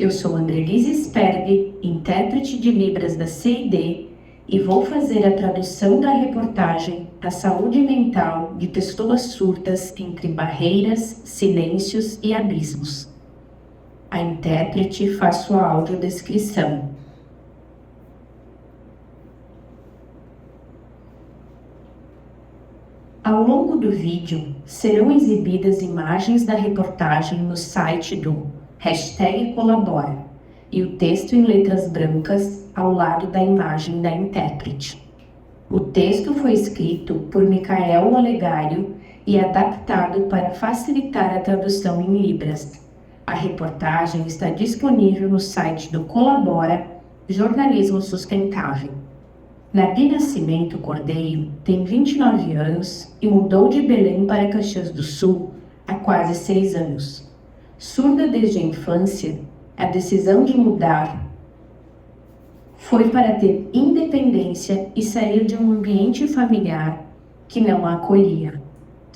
Eu sou Andrelise Sperg, intérprete de Libras da CID, e vou fazer a tradução da reportagem A Saúde Mental de Pessoas Surdas entre Barreiras, Silêncios e Abismos. A intérprete faz sua audiodescrição. Ao longo do vídeo, serão exibidas imagens da reportagem no site do #Colabora e o texto em letras brancas ao lado da imagem da intérprete. O texto foi escrito por Micael Olegário e adaptado para facilitar a tradução em Libras. A reportagem está disponível no site do Colabora, Jornalismo Sustentável. Nabi Nascimento Cordeiro tem 29 anos e mudou de Belém para Caxias do Sul há quase 6 anos. Surda desde a infância, a decisão de mudar foi para ter independência e sair de um ambiente familiar que não a acolhia.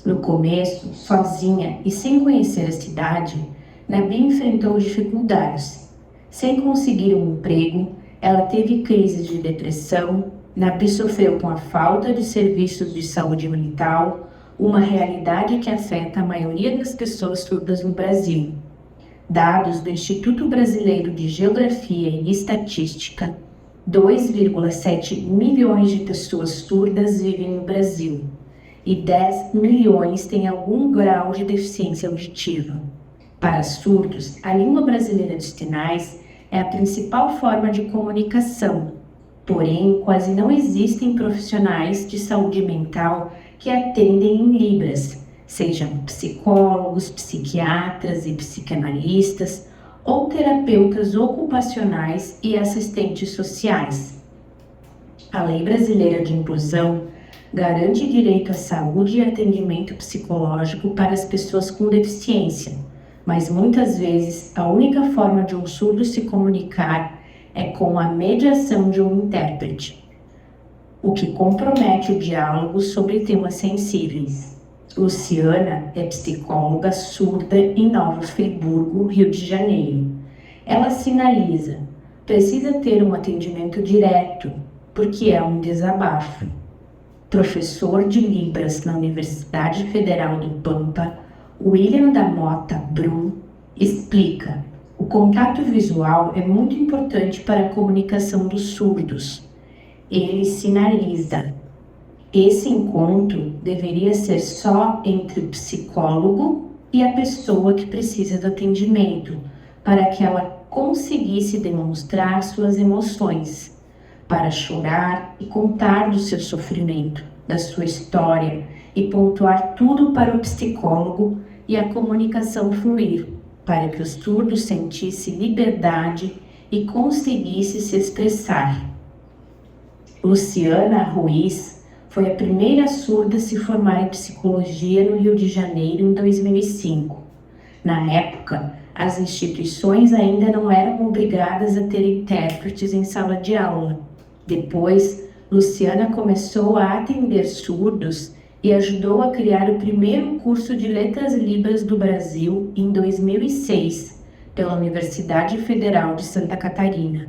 No começo, sozinha e sem conhecer a cidade, Nabi enfrentou dificuldades. Sem conseguir um emprego, ela teve crises de depressão. Nabi sofreu com a falta de serviços de saúde mental, uma realidade que afeta a maioria das pessoas surdas no Brasil. Dados do Instituto Brasileiro de Geografia e Estatística, 2,7 milhões de pessoas surdas vivem no Brasil e 10 milhões têm algum grau de deficiência auditiva. Para surdos, a língua brasileira de sinais é a principal forma de comunicação. Porém, quase não existem profissionais de saúde mental que atendem em Libras, sejam psicólogos, psiquiatras e psicanalistas ou terapeutas ocupacionais e assistentes sociais. A Lei Brasileira de Inclusão garante direito à saúde e atendimento psicológico para as pessoas com deficiência, mas muitas vezes a única forma de um surdo se comunicar é com a mediação de um intérprete, o que compromete o diálogo sobre temas sensíveis. Luciana é psicóloga surda em Nova Friburgo, Rio de Janeiro. Ela sinaliza: precisa ter um atendimento direto, porque é um desabafo. Professor de Libras na Universidade Federal do Pampa, William da Mota Brum explica: o contato visual é muito importante para a comunicação dos surdos. Ele sinaliza: esse encontro deveria ser só entre o psicólogo e a pessoa que precisa do atendimento, para que ela conseguisse demonstrar suas emoções, para chorar e contar do seu sofrimento, da sua história e pontuar tudo para o psicólogo e a comunicação fluir, para que o surdo sentisse liberdade e conseguisse se expressar. Luciana Ruiz foi a primeira surda a se formar em psicologia no Rio de Janeiro em 2005. Na época, as instituições ainda não eram obrigadas a ter intérpretes em sala de aula. Depois, Luciana começou a atender surdos e ajudou a criar o primeiro curso de Letras Libras do Brasil em 2006, pela Universidade Federal de Santa Catarina.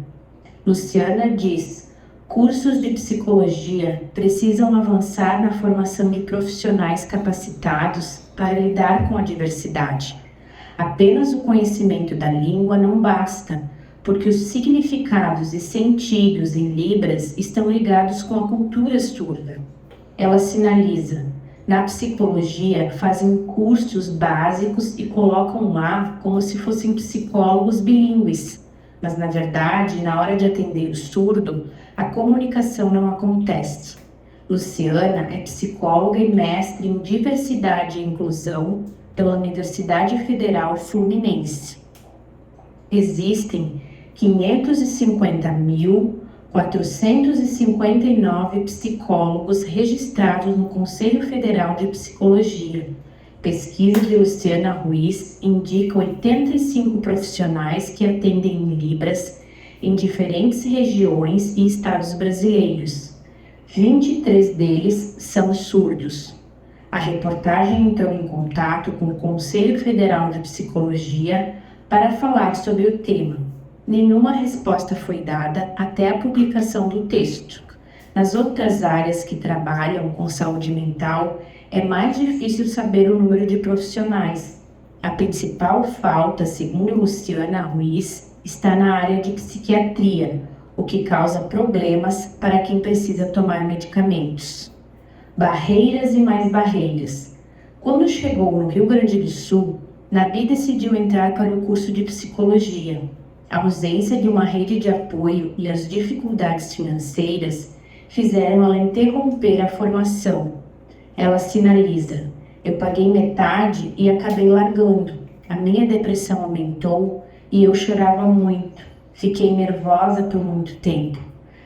Luciana diz: cursos de psicologia precisam avançar na formação de profissionais capacitados para lidar com a diversidade. Apenas o conhecimento da língua não basta, porque os significados e sentidos em Libras estão ligados com a cultura surda. Ela sinaliza: na psicologia fazem cursos básicos e colocam lá como se fossem psicólogos bilíngues, mas na verdade, na hora de atender o surdo, a comunicação não acontece. Luciana é psicóloga e mestre em diversidade e inclusão pela Universidade Federal Fluminense. Existem 550.459 psicólogos registrados no Conselho Federal de Psicologia. Pesquisa de Luciana Ruiz indica 85 profissionais que atendem em Libras em diferentes regiões e estados brasileiros. 23 deles são surdos. A reportagem entrou em contato com o Conselho Federal de Psicologia para falar sobre o tema. Nenhuma resposta foi dada até a publicação do texto. Nas outras áreas que trabalham com saúde mental, é mais difícil saber o número de profissionais. A principal falta, segundo Luciana Ruiz, está na área de psiquiatria, o que causa problemas para quem precisa tomar medicamentos. Barreiras e mais barreiras. Quando chegou no Rio Grande do Sul, Nabi decidiu entrar para o curso de psicologia. A ausência de uma rede de apoio e as dificuldades financeiras fizeram ela interromper a formação. Ela sinaliza: eu paguei metade e acabei largando. A minha depressão aumentou e eu chorava muito. Fiquei nervosa por muito tempo.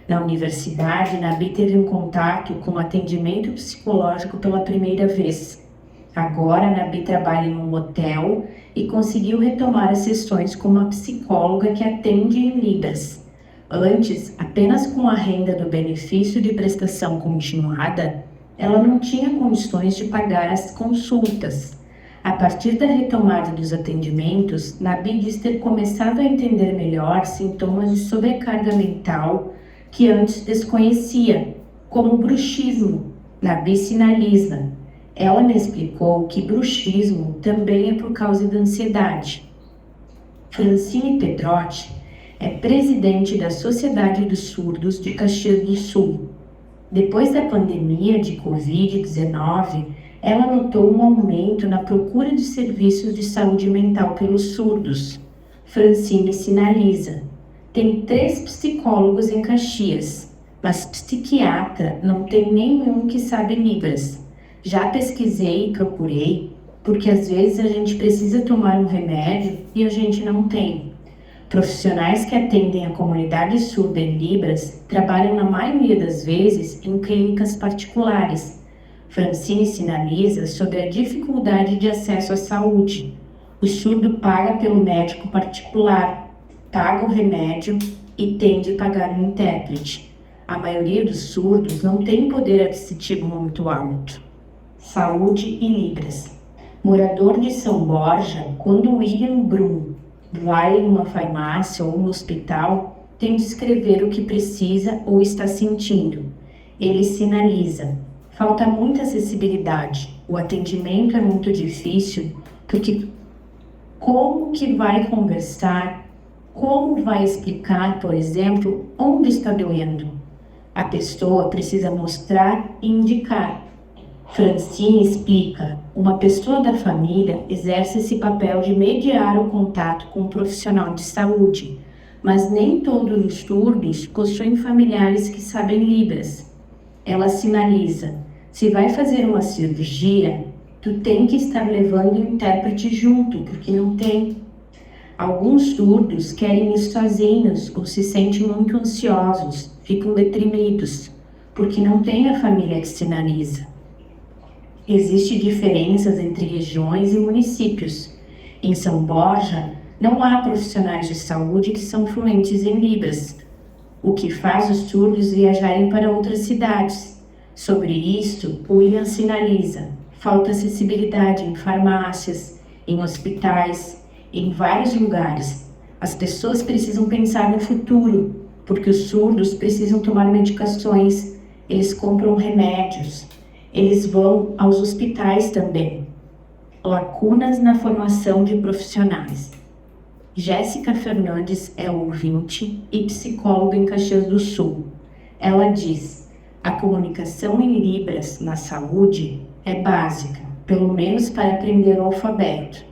Na universidade, Nabi teve um contato com atendimento psicológico pela primeira vez. Agora, Nabi trabalha em um hotel e conseguiu retomar as sessões com uma psicóloga que atende em Libras. Antes, apenas com a renda do benefício de prestação continuada, ela não tinha condições de pagar as consultas. A partir da retomada dos atendimentos, Nabi diz ter começado a entender melhor sintomas de sobrecarga mental que antes desconhecia, como bruxismo. Nabi sinaliza: ela me explicou que bruxismo também é por causa da ansiedade. Francine Pedrotti é presidente da Sociedade dos Surdos de Caxias do Sul. Depois da pandemia de Covid-19, ela notou um aumento na procura de serviços de saúde mental pelos surdos. Francine sinaliza: tem 3 psicólogos em Caxias, mas psiquiatra não tem nenhum que sabe Libras. Já pesquisei e procurei, porque às vezes a gente precisa tomar um remédio e a gente não tem. Profissionais que atendem a comunidade surda em Libras trabalham na maioria das vezes em clínicas particulares. Francine sinaliza sobre a dificuldade de acesso à saúde. O surdo paga pelo médico particular, paga o remédio e tem de pagar um intérprete. A maioria dos surdos não tem poder aquisitivo muito alto. Saúde e Libras. Morador de São Borja, quando William Brum vai em uma farmácia ou no hospital, tem de escrever o que precisa ou está sentindo. Ele sinaliza: falta muita acessibilidade, o atendimento é muito difícil, porque como que vai conversar, como vai explicar, por exemplo, onde está doendo? A pessoa precisa mostrar e indicar. Francine explica: uma pessoa da família exerce esse papel de mediar o contato com um profissional de saúde, mas nem todos os surdos possuem familiares que sabem Libras. Ela sinaliza: se vai fazer uma cirurgia, tu tem que estar levando o intérprete junto, porque não tem. Alguns surdos querem ir sozinhos ou se sentem muito ansiosos, ficam deprimidos, porque não tem a família que sinaliza. Existem diferenças entre regiões e municípios. Em São Borja, não há profissionais de saúde que são fluentes em Libras, o que faz os surdos viajarem para outras cidades. Sobre isto, William sinaliza: falta acessibilidade em farmácias, em hospitais, em vários lugares. As pessoas precisam pensar no futuro, porque os surdos precisam tomar medicações, eles compram remédios. Eles vão aos hospitais também. Lacunas na formação de profissionais. Jéssica Fernandes é ouvinte e psicóloga em Caxias do Sul. Ela diz: a comunicação em Libras na saúde é básica, pelo menos para aprender o alfabeto.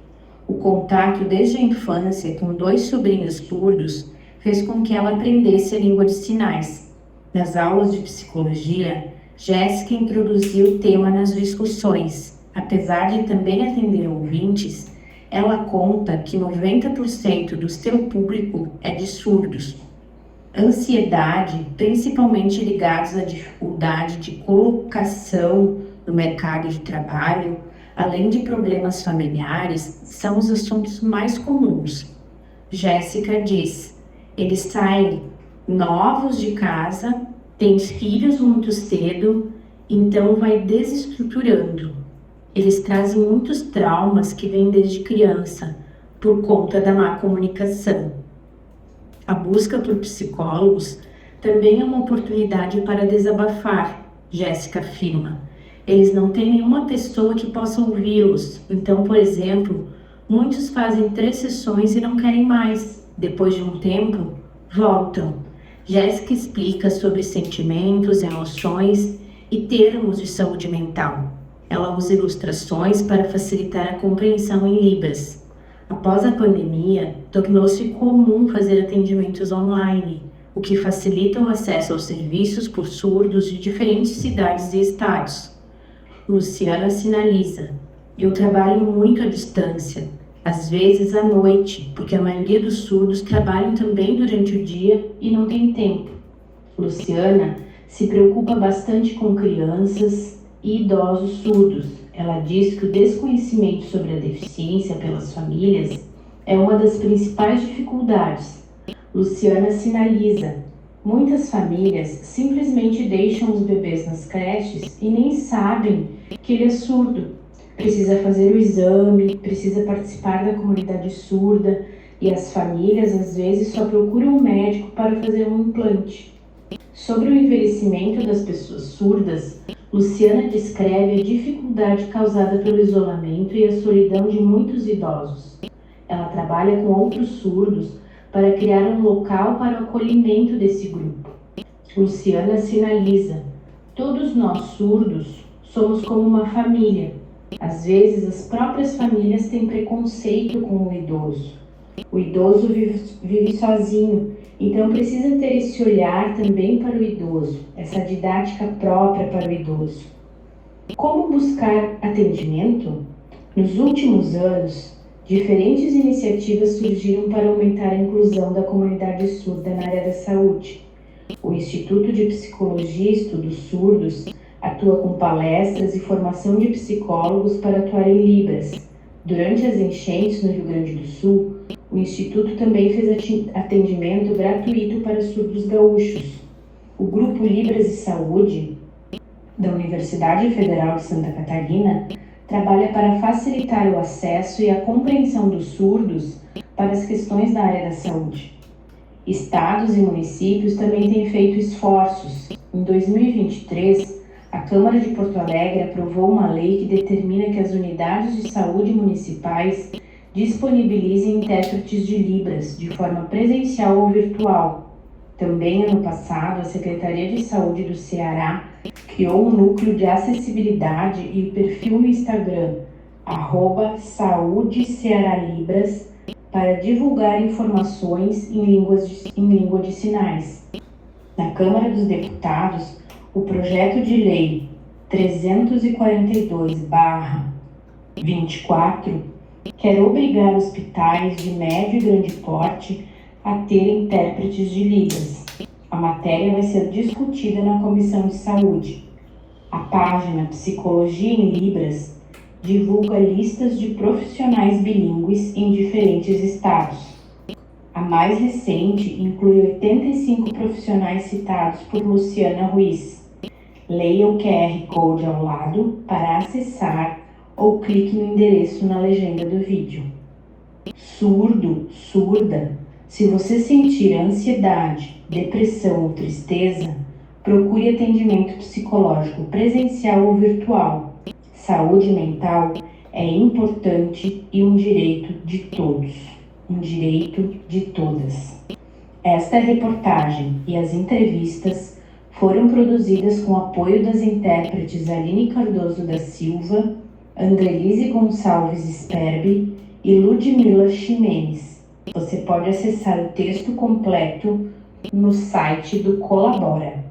O contato desde a infância com 2 sobrinhos surdos fez com que ela aprendesse a língua de sinais. Nas aulas de psicologia, Jéssica introduziu o tema nas discussões. Apesar de também atender ouvintes, ela conta que 90% do seu público é de surdos. Ansiedade, principalmente ligados à dificuldade de colocação no mercado de trabalho, além de problemas familiares, são os assuntos mais comuns. Jéssica diz: eles saem novos de casa, têm filhos muito cedo, então vai desestruturando. Eles trazem muitos traumas que vêm desde criança, por conta da má comunicação. A busca por psicólogos também é uma oportunidade para desabafar, Jéssica afirma. Eles não têm nenhuma pessoa que possa ouvi-los. Então, por exemplo, muitos fazem 3 sessões e não querem mais. Depois de um tempo, voltam. Jéssica explica sobre sentimentos, emoções e termos de saúde mental. Ela usa ilustrações para facilitar a compreensão em Libras. Após a pandemia, tornou-se comum fazer atendimentos online, o que facilita o acesso aos serviços por surdos de diferentes cidades e estados. Luciana sinaliza: eu trabalho muito à distância, às vezes à noite, porque a maioria dos surdos trabalham também durante o dia e não tem tempo. Luciana se preocupa bastante com crianças e idosos surdos. Ela diz que o desconhecimento sobre a deficiência pelas famílias é uma das principais dificuldades. Luciana sinaliza: muitas famílias simplesmente deixam os bebês nas creches e nem sabem que ele é surdo. Precisa fazer o exame, precisa participar da comunidade surda e as famílias às vezes só procuram um médico para fazer um implante. Sobre o envelhecimento das pessoas surdas, Luciana descreve a dificuldade causada pelo isolamento e a solidão de muitos idosos. Ela trabalha com outros surdos para criar um local para o acolhimento desse grupo. Luciana sinaliza: todos nós surdos somos como uma família. Às vezes as próprias famílias têm preconceito com o idoso. O idoso vive sozinho, então precisa ter esse olhar também para o idoso, essa didática própria para o idoso. Como buscar atendimento? Nos últimos anos, diferentes iniciativas surgiram para aumentar a inclusão da comunidade surda na área da saúde. O Instituto de Psicologia e Estudos Surdos atua com palestras e formação de psicólogos para atuar em Libras. Durante as enchentes no Rio Grande do Sul, o Instituto também fez atendimento gratuito para surdos gaúchos. O Grupo Libras e Saúde, da Universidade Federal de Santa Catarina, trabalha para facilitar o acesso e a compreensão dos surdos para as questões da área da saúde. Estados e municípios também têm feito esforços. Em 2023, a Câmara de Porto Alegre aprovou uma lei que determina que as unidades de saúde municipais disponibilizem intérpretes de Libras, de forma presencial ou virtual. Também, ano passado, a Secretaria de Saúde do Ceará criou um núcleo de acessibilidade e o perfil no Instagram, @SaúdeCearalibras, para divulgar informações em língua de sinais. Na Câmara dos Deputados, o projeto de lei 342/24 quer obrigar hospitais de médio e grande porte a ter intérpretes de Libras. A matéria vai ser discutida na Comissão de Saúde. A página Psicologia em Libras divulga listas de profissionais bilíngues em diferentes estados. A mais recente inclui 85 profissionais citados por Luciana Ruiz. Leia o QR Code ao lado para acessar ou clique no endereço na legenda do vídeo. Surdo, surda, se você sentir ansiedade, depressão ou tristeza, procure atendimento psicológico presencial ou virtual. Saúde mental é importante e um direito de todos, um direito de todas. Esta reportagem e as entrevistas foram produzidas com apoio das intérpretes Aline Cardoso da Silva, Andrelise Gonçalves Sperbi e Ludmila Ximenes. Você pode acessar o texto completo no site do Colabora.